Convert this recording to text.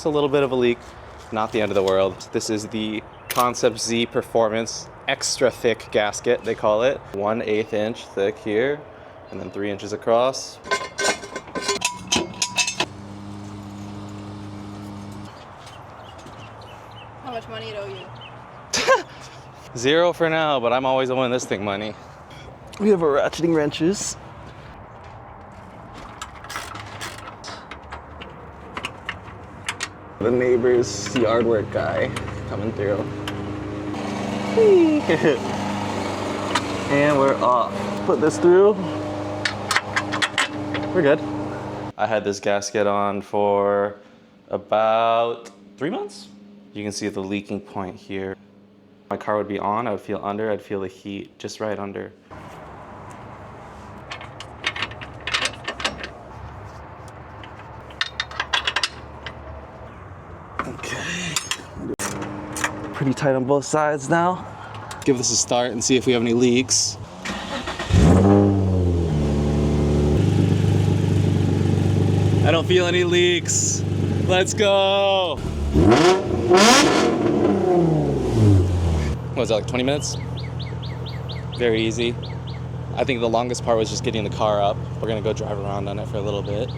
just a little bit of a leak, not the end of the world. This is the Concept Z Performance extra thick gasket, they call it. 1/8 inch thick here, and then 3 inches across. How much money it owe you? 0 for now, but I'm always owing this thing money. We have our ratcheting wrenches. The neighbor's yard work guy coming through. And we're off. Put this through. We're good. I had this gasket on for about 3 months. You can see the leaking point here. My car would be on, I would feel under, I'd feel the heat just right under. Okay. Pretty tight on both sides now. Give this a start and see if we have any leaks. I don't feel any leaks. Let's go. What was that, like 20 minutes? Very easy. I think the longest part was just getting the car up. We're gonna go drive around on it for a little bit.